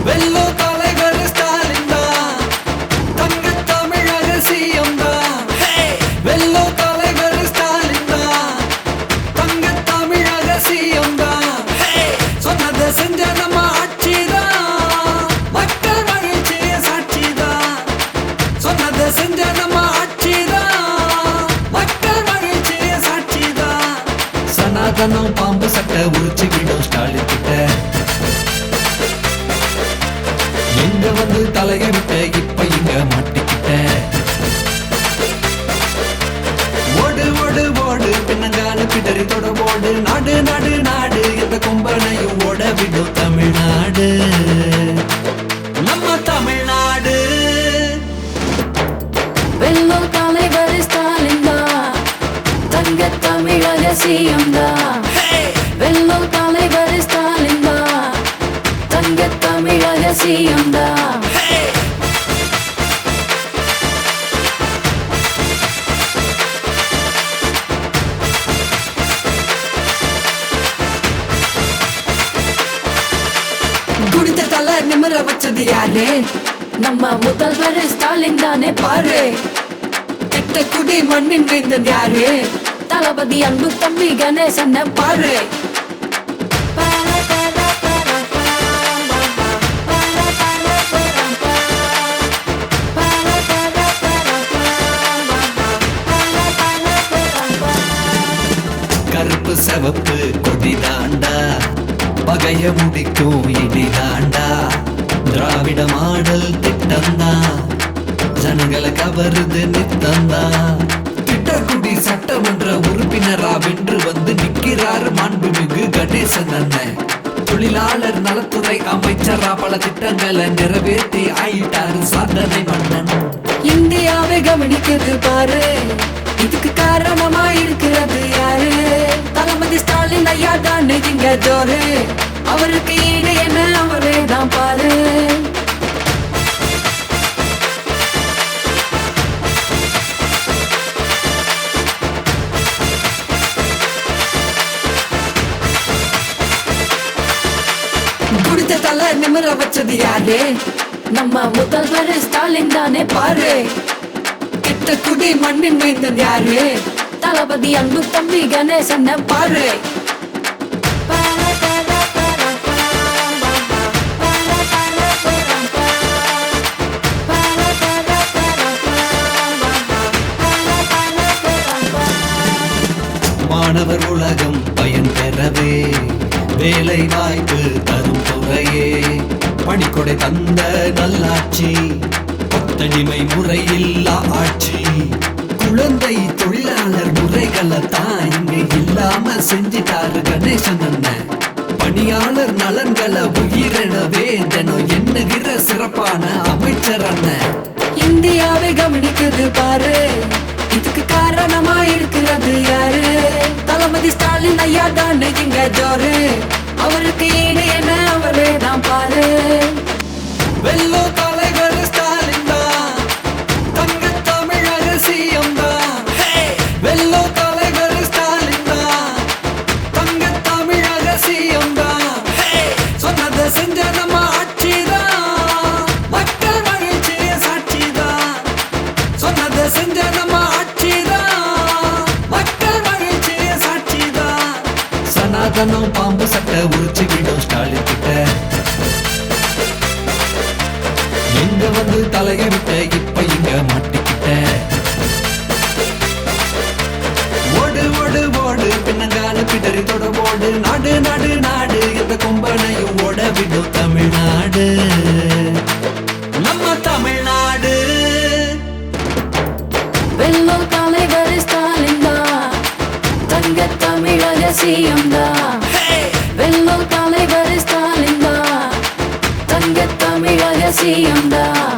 வெல்லோ தலைவர் ஸ்டாலின் தான், தங்க தமிழக சிஎம் தான். வெல்லோ தலைவர் ஸ்டாலின் தான், தங்க தமிழக சிஎம் தான். சொன்னதை செஞ்ச நம்ம ஆட்சி தான், மக்கள் மகிழ்ச்சிய சாட்சி தான். சொன்னதை செஞ்ச நம்ம ஆட்சி தான், மக்கள் மகிழ்ச்சிய சாட்சி தான். சனாதனம் பாம்பு சட்டை உரிச்சு விடும் ஸ்டாலின் கிட்ட, எங்க வந்து தலையெடுத்த இப்ப இங்க மாட்டிக்கிட்ட. ஓடு ஓடு ஓடு பின்னங்கான பிடரி தொட ஓடு, நாடு நாடு நாடு எந்த கொம்பனையும் ஓட விடும் தமிழ்நாடு, நம்ம தமிழ்நாடு. வெல்லோ தலைவர் ஸ்டாலின் தான், தங்க தமிழக சிஎம் தான். வெல்லோ தலைவர் ஸ்டாலின் தான், தங்க தமிழக சிஎம் தான். குடித்த தலை நிமிர வச்சது யாரு? நம்ம முதல்வர் ஸ்டாலின் தானே பாரு. கெட்ட குடி மண்ணின் வைந்தது யாரு? தளபதி அன்பு தம்பி கணேசன் பாரு. கருப்பு சிவப்பு கொடி தாண்டா, பகைய முடிக்கும் இடி தாண்டா. திராவிட மாடல் திட்டந்தா, ஜனங்களை கவருது நித்தந்தா. திட்டக்குடி சட்டமன்ற உறுப்பினரா வென்று வந்து நிக்கிறார் மாண்புமிகு கணேசன் அண்ணன். தொழிலாளர் நலத்துறை அமைச்சரா பல திட்டங்களை நிறைவேற்றி ஆயிட்டாரு சாதனை மன்னன். இந்தியாவை கவனிக்கிறது பாரு, இதுக்கு காரணமா இருக்கிறது யாரு? தளபதி ஸ்டாலின் ஐயா தான் இங்க ஜோரு, அவருக்கு ஈடு என்ன அவரே தான் பாரு. குடித்த தலை நிமிர வச்சது யாரு? நம்ம முதல்வர் ஸ்டாலின் தானே பாரு. கெட்ட குடி மண்ணின் வைந்தது யாரு? தளபதி அன்பு தம்பி கணேசன் பாரு. மாணவர் உலகம் பயன் பெறவே வேலை வாய்ப்பு தரும் துறையே, பணிக்கொடை தந்த நல்லாட்சி, கொத்தடிமை முறையில்லா ஆட்சி. குழந்தை தொழிலாளர் முறைகளை தான் இங்க இல்லாம செஞ்சிட்டாரு கணேசன் அண்ணன். பணியாளர் நலன்களை உயிரிழவே தினம் எண்ணுகிற சிறப்பான அமைச்சர் அண்ணன். இந்தியாவை கவனிக்குது பாரு, இதுக்கு காரணமா இருக்கிறது யாரு? தளபதி ஸ்டாலின் ஐயா தான் இங்க ஜோரு, அவருக்கு ஈடு என்ன அவரே தான் பாரு. வெல்லோ தலைவர் ஸ்டாலின் தான், தங்க தமிழக சிஎம் தான். வெல்லோ தலைவர் ஸ்டாலின் தான், தங்க தமிழக சிஎம் தான். சொன்னதை செஞ்ச நம்ம ஆட்சி தான், மக்கள் மகிழ்ச்சிய சாட்சி தான். சொன்னதை செஞ்ச நம்ம ஆட்சி தான், மக்கள் மகிழ்ச்சிய சாட்சி தான். சனாதனம் பாம்பு சட்டை உரிச்சு விடும் ஸ்டாலின் கிட்ட, எங்க வந்து தலையெடுத்த இப்ப இங்க மாட்டிக்கிட்ட. ஓடு ஓடு ஓடு பின்னங்கான பிடரி தொட ஓடு, நாடு நாடு நாடு எந்த கொம்பனையும் ஓட விடும் தமிழ்நாடு, நம்ம தமிழ்நாடு. வெல்லோ தலைவர் ஸ்டாலின் தான், தங்க தமிழக சிஎம் தான். வெல்லோ தலைவர் ஸ்டாலின் தான், தங்க தமிழக சிஎம் தான்.